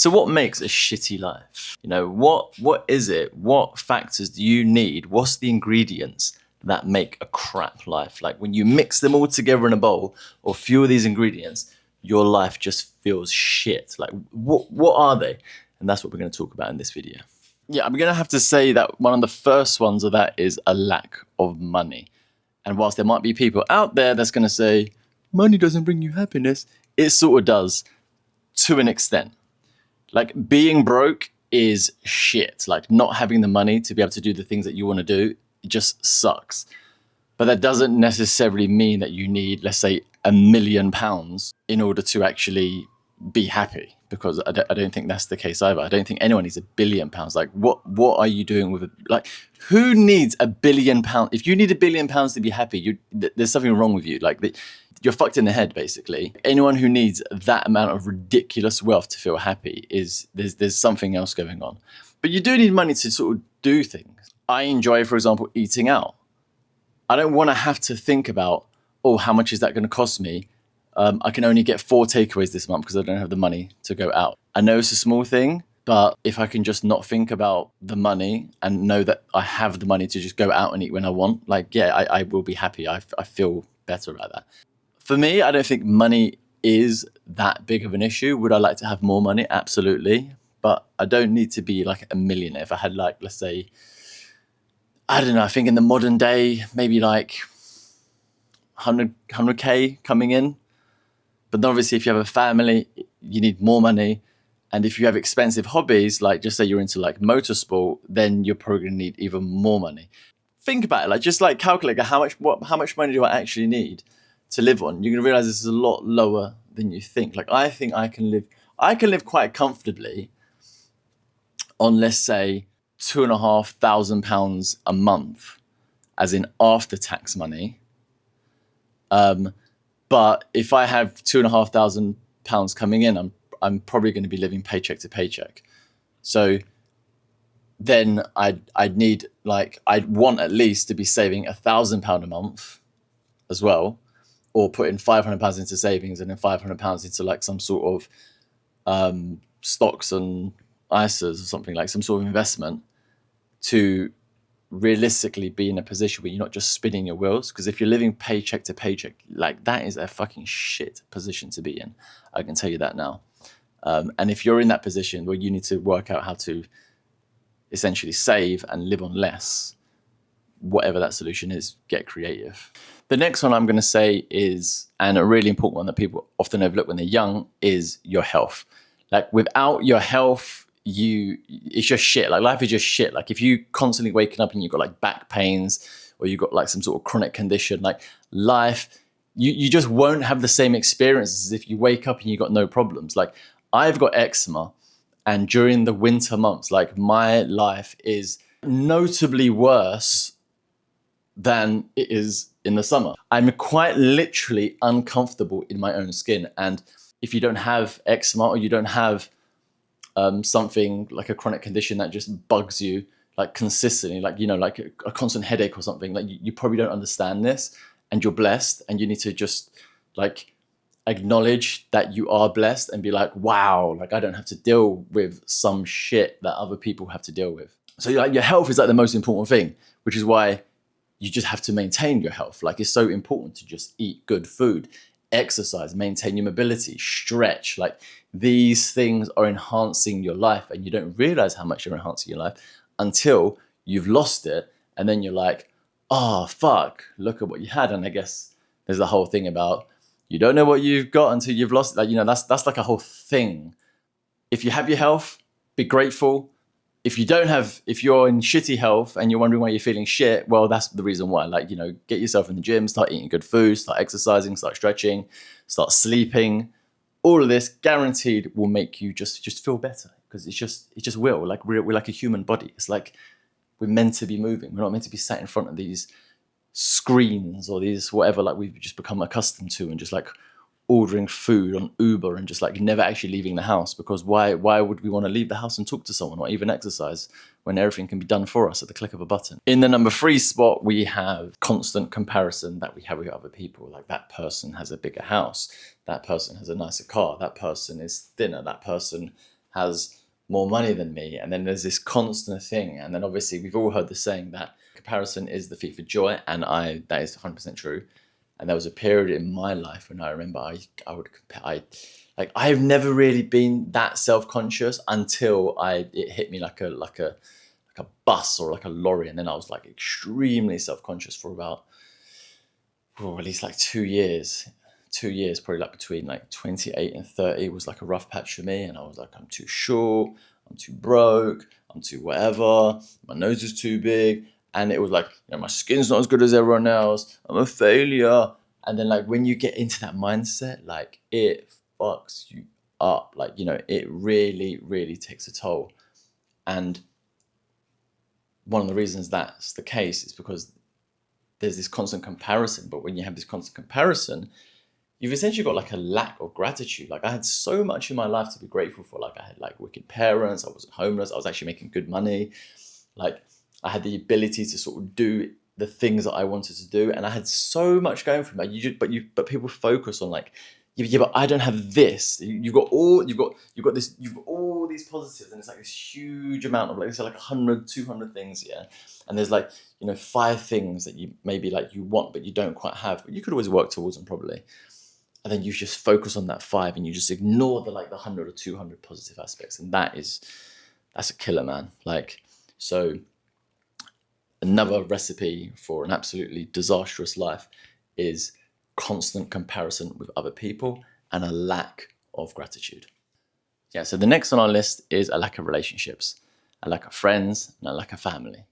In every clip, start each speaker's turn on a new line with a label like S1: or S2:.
S1: So what makes a shitty life? You know, what is it? What factors do you need? What's the ingredients that make a crap life? Like when you mix them all together in a bowl, or few of these ingredients, your life just feels shit. Like what are they? And that's what we're going to talk about in this video. Yeah, I'm going to have to say that one of the first ones of that is a lack of money. And whilst there might be people out there that's going to say, money doesn't bring you happiness, it sort of does to an extent. Like being broke is shit. Like not having the money to be able to do the things that you want to do, it just sucks. But that doesn't necessarily mean that you need, let's say, £1 million in order to actually be happy, because I don't think that's the case either. I don't think anyone needs £1 billion. Like what are you doing with it? Like who needs £1 billion? If you need £1 billion to be happy, there's something wrong with you. Like you're fucked in the head, basically. Anyone who needs that amount of ridiculous wealth to feel happy there's something else going on. But you do need money to sort of do things. I enjoy, for example, eating out. I don't want to have to think about, oh, how much is that going to cost me? I can only get 4 takeaways this month because I don't have the money to go out. I know it's a small thing, but if I can just not think about the money and know that I have the money to just go out and eat when I want, like, yeah, I will be happy. I feel better about that. For me, I don't think money is that big of an issue. Would I like to have more money? Absolutely. But I don't need to be like a millionaire. If I had like, let's say, I don't know, I think in the modern day, maybe like 100K coming in. But then obviously if you have a family, you need more money. And if you have expensive hobbies, like just say you're into like motorsport, then you're probably gonna need even more money. Think about it, like just like calculate how much money do I actually need to live on. You're gonna realize this is a lot lower than you think. Like I think I can live quite comfortably on, let's say, £2,500 a month, as in after tax money. But if I have £2,500 coming in, I'm probably going to be living paycheck to paycheck. So then I'd want at least to be saving £1,000 a month as well, or putting £500 into savings and then £500 into like some sort of stocks and ISAs or something, like some sort of investment, to realistically be in a position where you're not just spinning your wheels. Because if you're living paycheck to paycheck, like that is a fucking shit position to be in. I can tell you that now. And if you're in that position where you need to work out how to essentially save and live on less, whatever that solution is, get creative. The next one I'm going to say is, and a really important one that people often overlook when they're young, is your health. Like without your health, it's just shit. Like life is just shit. Like if you constantly waking up and you've got like back pains, or you've got like some sort of chronic condition, like life, you just won't have the same experiences as if you wake up and you got no problems. Like I've got eczema, and during the winter months, like my life is notably worse than it is in the summer. I'm quite literally uncomfortable in my own skin. And if you don't have eczema, or you don't have something like a chronic condition that just bugs you like consistently, like, you know, like a constant headache or something, like you probably don't understand this, and you're blessed, and you need to just like acknowledge that you are blessed and be like, wow, like I don't have to deal with some shit that other people have to deal with. So like your health is like the most important thing, which is why you just have to maintain your health. Like it's so important to just eat good food, exercise, maintain your mobility, stretch. Like these things are enhancing your life, and you don't realize how much you're enhancing your life until you've lost it. And then you're like, oh, fuck, look at what you had. And I guess there's the whole thing about you don't know what you've got until you've lost it. Like, you know, that's like a whole thing. If you have your health, be grateful. If you're in shitty health and you're wondering why you're feeling shit, well, that's the reason why. Like, you know, get yourself in the gym, start eating good food, start exercising, start stretching, start sleeping. All of this guaranteed will make you just feel better, because it just will. Like we're like a human body. It's like we're meant to be moving. We're not meant to be sat in front of these screens or these whatever like we've just become accustomed to, and just like ordering food on Uber and just like never actually leaving the house. Because why would we want to leave the house and talk to someone or even exercise when everything can be done for us at the click of a button? In the number 3 spot, we have constant comparison that we have with other people. Like that person has a bigger house, that person has a nicer car, that person is thinner, that person has more money than me. And then there's this constant thing. And then obviously we've all heard the saying that comparison is the thief of joy. And that is 100% true. And there was a period in my life when I remember I would compare, I've never really been that self-conscious until it hit me like a bus or like a lorry. And then I was like extremely self-conscious for about, at least like 2 years. 2 years, probably like between like 28 and 30 was like a rough patch for me. And I was like, I'm too short, I'm too broke, I'm too whatever, my nose is too big. And it was like, my skin's not as good as everyone else, I'm a failure. And then like when you get into that mindset, like it fucks you up. Like, it really, really takes a toll. And one of the reasons that's the case is because there's this constant comparison. But when you have this constant comparison, you've essentially got like a lack of gratitude. Like I had so much in my life to be grateful for. Like I had like wicked parents, I wasn't homeless, I was actually making good money. Like I had the ability to sort of do the things that I wanted to do. And I had so much going for me. But people focus on like, yeah, but I don't have this. You've got all these positives, and it's like this huge amount of like, it's like 100, 200 things, yeah. And there's like, 5 things that you maybe like you want, but you don't quite have, but you could always work towards them probably. And then you just focus on that 5 and you just ignore the 100 or 200 positive aspects. And that's a killer, man. Like, so another recipe for an absolutely disastrous life is constant comparison with other people and a lack of gratitude. Yeah, so the next on our list is a lack of relationships, a lack of friends, and a lack of family.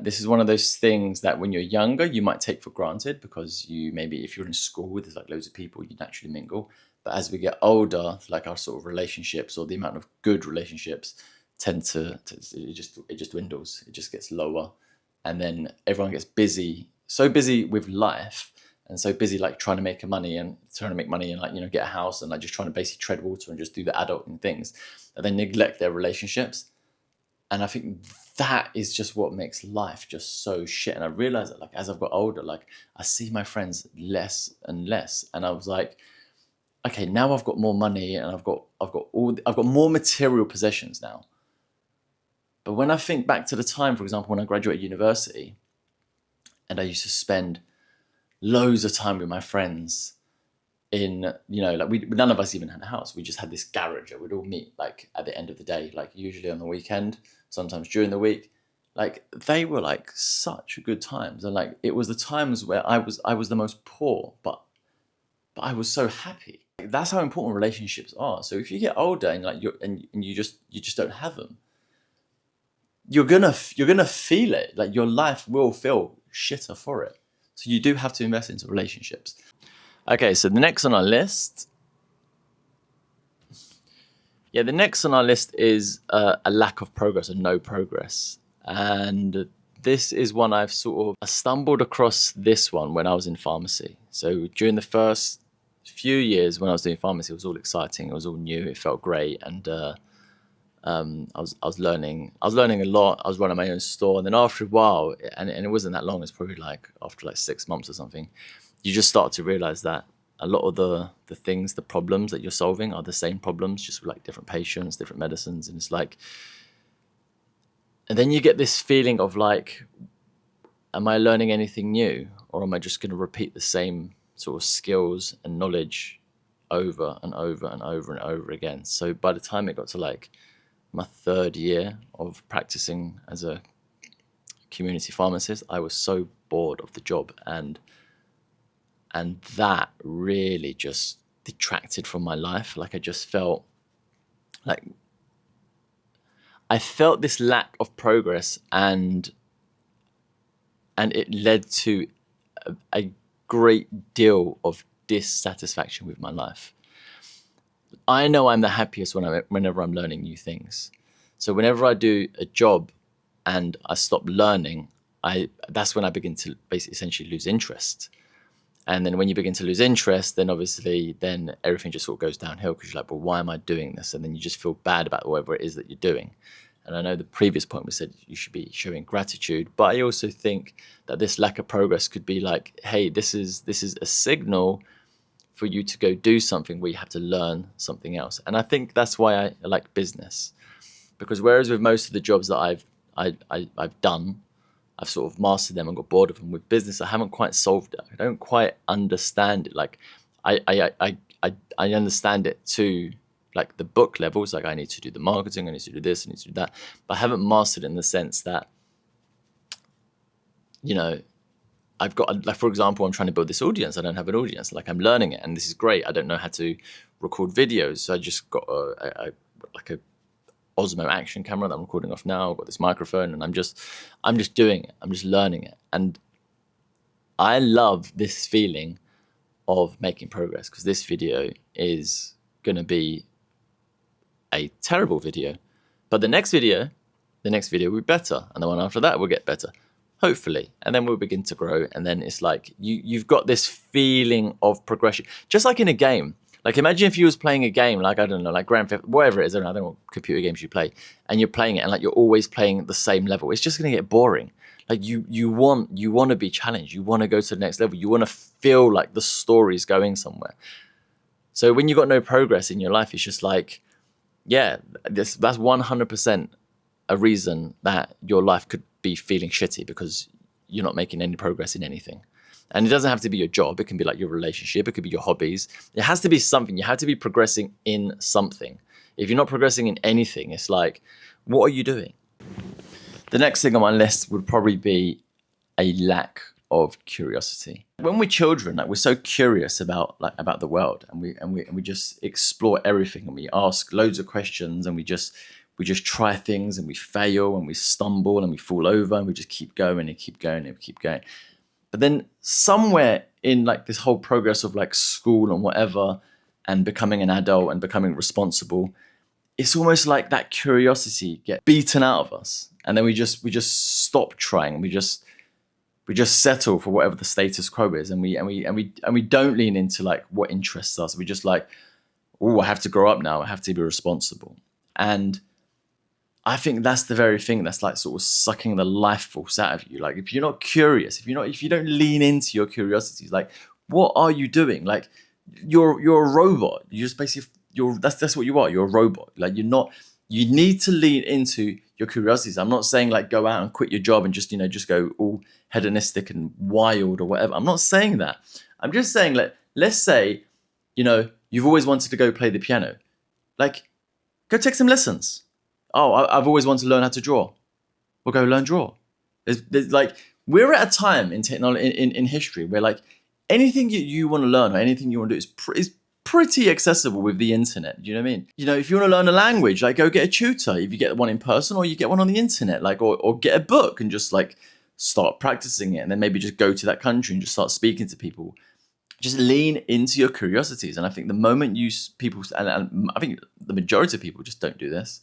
S1: This is one of those things that when you're younger, you might take for granted because maybe if you're in school, there's like loads of people, you naturally mingle. But as we get older, like our sort of relationships or the amount of good relationships tend to it just dwindles. It just gets lower. And then everyone gets busy, so busy with life and so busy like trying to make money and like, get a house and like just trying to basically tread water and just do the adulting things, that they neglect their relationships. And I think that is just what makes life just so shit. And I realized that like as I've got older, like I see my friends less and less. And I was like, okay, now I've got more money and I've got more material possessions now. But when I think back to the time, for example, when I graduated university and I used to spend loads of time with my friends in, like none of us even had a house. We just had this garage that we'd all meet like at the end of the day, like usually on the weekend, sometimes during the week. Like they were like such good times. And like it was the times where I was the most poor, but I was so happy. That's how important relationships are. So if you get older and like you just don't have them, you're gonna feel it. Like your life will feel shitter for it. So you do have to invest into relationships. Okay, so the next on our list is a lack of progress, or no progress. And this is one I stumbled across this one when I was in pharmacy. So during the first few years when I was doing pharmacy, it was all exciting, it was all new, it felt great, and I was learning a lot. I was running my own store, and then after a while, and it wasn't that long, it's probably like after like 6 months or something, you just start to realize that a lot of the problems that you're solving are the same problems, just with like different patients, different medicines. And it's like, and then you get this feeling of like, am I learning anything new, or am I just going to repeat the same sort of skills and knowledge over and over and over and over again? So by the time it got to like my 3rd year of practicing as a community pharmacist, I was so bored of the job, and that really just detracted from my life. Like I just felt like I felt this lack of progress, and it led to a great deal of dissatisfaction with my life. I know I'm the happiest whenever I'm learning new things. So whenever I do a job and I stop learning, that's when I begin to basically essentially lose interest. And then when you begin to lose interest, then obviously then everything just sort of goes downhill, because you're like, well, why am I doing this? And then you just feel bad about whatever it is that you're doing. And I know the previous point we said you should be showing gratitude, but I also think that this lack of progress could be like, hey, this is a signal for you to go do something where you have to learn something else. And I think that's why I like business, because whereas with most of the jobs that I've done, I've sort of mastered them and got bored of them. With business, I haven't quite solved it. I don't quite understand it. Like I understand it to like the book levels. Like I need to do the marketing, I need to do this, I need to do that. But I haven't mastered it in the sense that, you know, I've got, like, for example, I'm trying to build this audience. I don't have an audience. Like, I'm learning it, and this is great. I don't know how to record videos, so I just got a Osmo action camera that I'm recording off now. I've got this microphone, and I'm just doing it. I'm just learning it, and I love this feeling of making progress, because this video is going to be a terrible video, but the next video will be better, and the one after that will get better, hopefully, and then we'll begin to grow. And then it's like you've got this feeling of progression, just like in a game. Like, imagine if you was playing a game, like, I don't know, like Grand Theft, whatever it is, I don't know what computer games you play, and you're playing it, and like you're always playing the same level. It's just going to get boring. Like, you want to be challenged. You want to go to the next level. You want to feel like the story's going somewhere. So when you've got no progress in your life, it's just like, yeah, that's 100% a reason that your life could be feeling shitty, because you're not making any progress in anything. And it doesn't have to be your job. It can be like your relationship. It could be your hobbies. It has to be something. You have to be progressing in something. If you're not progressing in anything, it's like, what are you doing? The next thing on my list would probably be a lack of curiosity. When we're children, like, we're so curious about the world, and we just explore everything, and we ask loads of questions, and we just try things, and we fail, and we stumble, and we fall over, and we just keep going and keep going and keep going. But then somewhere in like this whole progress of like school and whatever, and becoming an adult and becoming responsible, it's almost like that curiosity gets beaten out of us, and then we just stop trying. We just settle for whatever the status quo is, and we don't lean into like what interests us. We just like, oh, I have to grow up now. I have to be responsible. And I think that's the very thing that's like sort of sucking the life force out of you. Like, if you're not curious, if you don't lean into your curiosities, like, what are you doing? Like, you're a robot. You just basically, that's what you are. You're a robot. Like, you're not. You need to lean into your curiosities. I'm not saying like go out and quit your job and just go all hedonistic and wild or whatever. I'm not saying that. I'm just saying, like, let's say, you've always wanted to go play the piano. Like, go take some lessons. Oh, I've always wanted to learn how to draw. Well, go learn draw. There's like, we're at a time in technology, in history, where like anything you want to learn or anything you want to do is pretty accessible with the internet. Do you know what I mean? If you want to learn a language, like, go get a tutor. If you get one in person, or you get one on the internet, like, or get a book and just like start practicing it, and then maybe just go to that country and just start speaking to people. Just lean into your curiosities. And I think the moment and I think the majority of people just don't do this.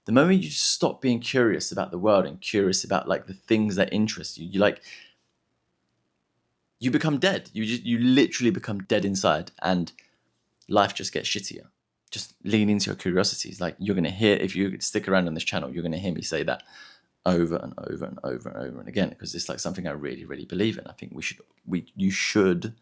S1: The moment you stop being curious about the world and curious about like the things that interest you, you become dead. You literally become dead inside, and life just gets shittier. Just lean into your curiosities. Like, you're going to hear, if you stick around on this channel, you're going to hear me say that over and over and over and over and again, because it's like something I really, really believe in. I think you should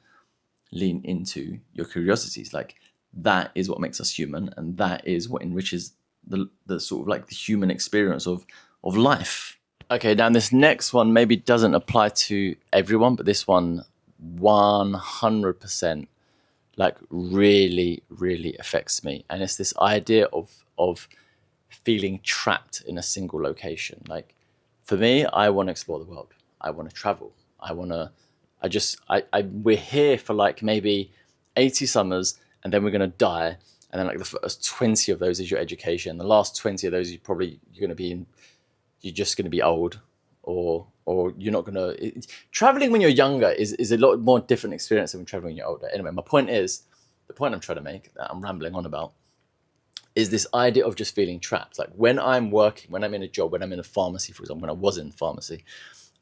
S1: lean into your curiosities. Like, that is what makes us human, and that is what enriches the sort of like the human experience of life. Okay, now this next one maybe doesn't apply to everyone, but this one 100% like really, really affects me. And it's this idea of feeling trapped in a single location. Like, for me, I want to explore the world. I want to travel. We're here for like maybe 80 summers, and then we're going to die. And then like the first 20 of those is your education. The last 20 of those, you're just going to be old, or you're not going to. Traveling when you're younger is a lot more different experience than traveling when you're older. Anyway, the point I'm trying to make, that I'm rambling on about, is this idea of just feeling trapped. Like, when I'm working, when I'm in a job, when I'm in a pharmacy, for example, when I was in pharmacy,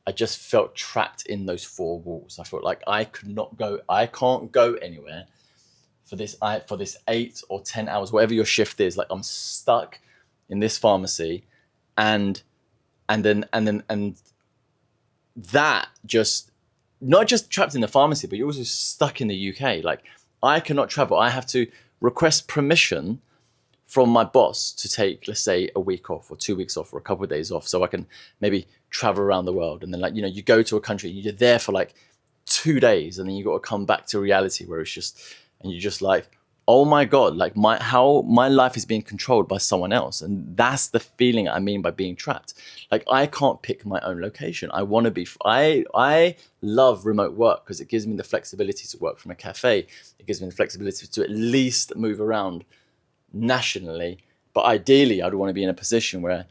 S1: I just felt trapped in those four walls. I felt like I can't go anywhere for this 8 or 10 hours, whatever your shift is. Like, I'm stuck in this pharmacy, and that just, not just trapped in the pharmacy, but you're also stuck in the UK. Like, I cannot travel. I have to request permission from my boss to take, let's say, a week off or 2 weeks off or a couple of days off, so I can maybe travel around the world. And then, like, you go to a country and you're there for like 2 days, and then you got to come back to reality where it's just, and you're just like, oh my God, like my life is being controlled by someone else. And that's the feeling I mean by being trapped. Like, I can't pick my own location. I want to be, I love remote work because it gives me the flexibility to work from a cafe. It gives me the flexibility to at least move around nationally. But ideally, I'd want to be in a position where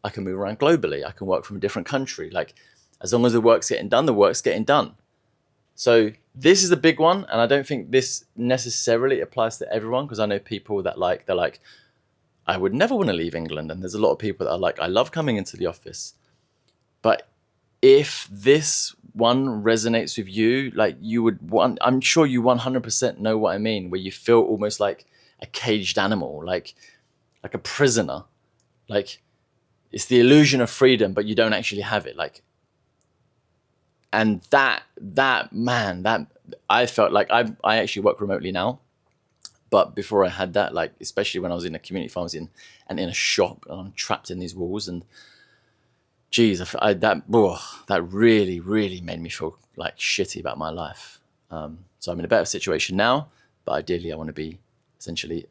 S1: I can move around globally. I can work from a different country. Like, as long as the work's getting done, the work's getting done. So this is a big one, and I don't think this necessarily applies to everyone, because I know people that they're like, I would never want to leave England. And there's a lot of people that are like, I love coming into the office. But if this one resonates with you, like, I'm sure you 100% know what I mean, where you feel almost like a caged animal, like a prisoner. Like, it's the illusion of freedom, but you don't actually have it. Like, and that I felt like I actually work remotely now, but before I had that, like, especially when I was in a community pharmacy and in a shop, and I'm trapped in these walls, and geez, that really, really made me feel like shitty about my life. So I'm in a better situation now, but ideally I want to be essentially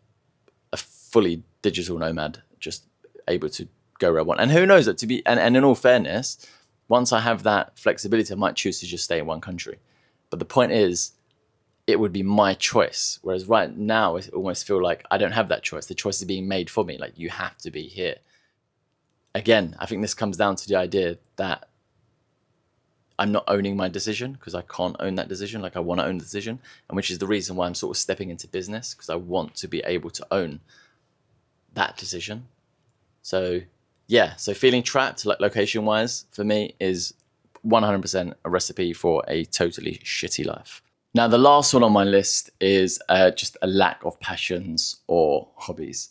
S1: a fully digital nomad, just able to go where I want. And who knows, that and in all fairness, once I have that flexibility, I might choose to just stay in one country. But the point is, it would be my choice. Whereas right now, I almost feel like I don't have that choice. The choice is being made for me. Like, you have to be here. Again, I think this comes down to the idea that I'm not owning my decision, because I can't own that decision. Like, I want to own the decision, and which is the reason why I'm sort of stepping into business, because I want to be able to own that decision. So yeah, so feeling trapped, like, location wise, for me is 100% a recipe for a totally shitty life. Now, the last one on my list is just a lack of passions or hobbies.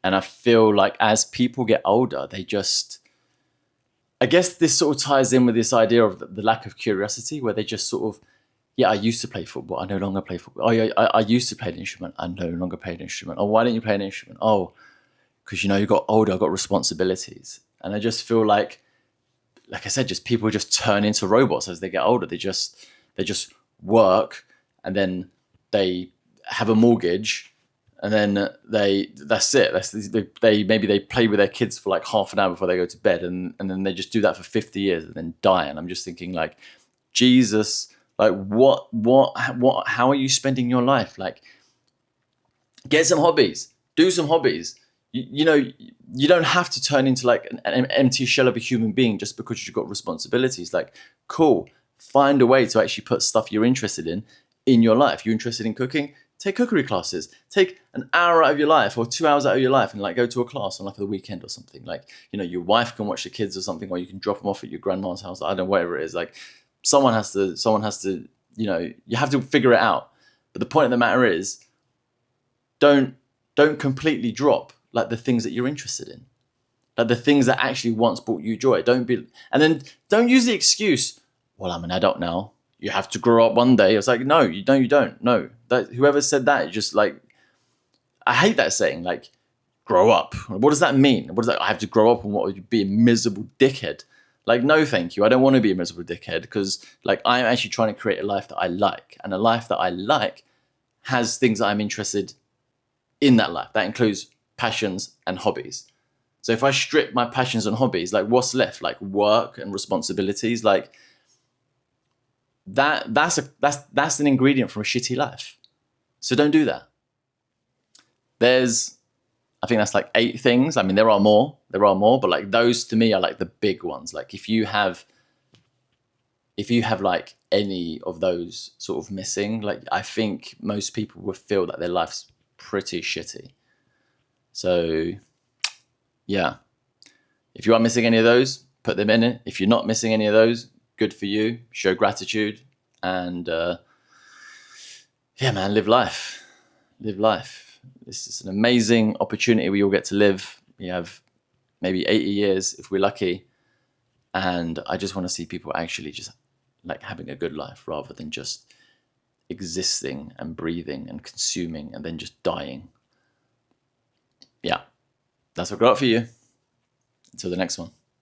S1: And I feel like as people get older, I guess this sort of ties in with this idea of the lack of curiosity, where they just sort of, yeah, I used to play football, I no longer play football. Oh yeah, I used to play an instrument, I no longer play an instrument. Oh, why didn't you play an instrument? Oh, because, you got older, I got responsibilities. And I just feel like I said, just people just turn into robots as they get older. They just work, and then they have a mortgage, and then that's it. Maybe they play with their kids for like half an hour before they go to bed, and then they just do that for 50 years and then die. And I'm just thinking, like, Jesus, like, how are you spending your life? Like, get some hobbies, do some hobbies. You don't have to turn into like an empty shell of a human being just because you've got responsibilities. Like, cool, find a way to actually put stuff you're interested in your life. You're interested in cooking? Take cookery classes. Take an hour out of your life or 2 hours out of your life and like go to a class on like the weekend or something. Like, your wife can watch the kids or something, or you can drop them off at your grandma's house. I don't know, whatever it is. Like, someone has to, you have to figure it out. But the point of the matter is, don't completely drop like the things that you're interested in, like the things that actually once brought you joy. And then don't use the excuse, well, I'm an adult now, you have to grow up one day. It's like, no, you don't. No, that whoever said that, just like, I hate that saying, like, grow up. What does that mean? What does that? I have to grow up and what would be a miserable dickhead? Like, no, thank you. I don't want to be a miserable dickhead, because like, I'm actually trying to create a life that I like, and a life that I like has things that I'm interested in that life. That includes passions and hobbies. So if I strip my passions and hobbies, like, what's left? Like, work and responsibilities. Like, that's an ingredient for a shitty life. So don't do that. I think that's like 8 things. I mean, there are more, but like, those to me are like the big ones. Like, if you have like any of those sort of missing, like, I think most people would feel that their life's pretty shitty. So yeah, if you are missing any of those, put them in it. If you're not missing any of those, good for you. Show gratitude, and yeah, man, live life. This is an amazing opportunity we all get to live. We have maybe 80 years if we're lucky, and I just want to see people actually just like having a good life, rather than just existing and breathing and consuming and then just dying. Yeah, that's what I've got for you. Until the next one.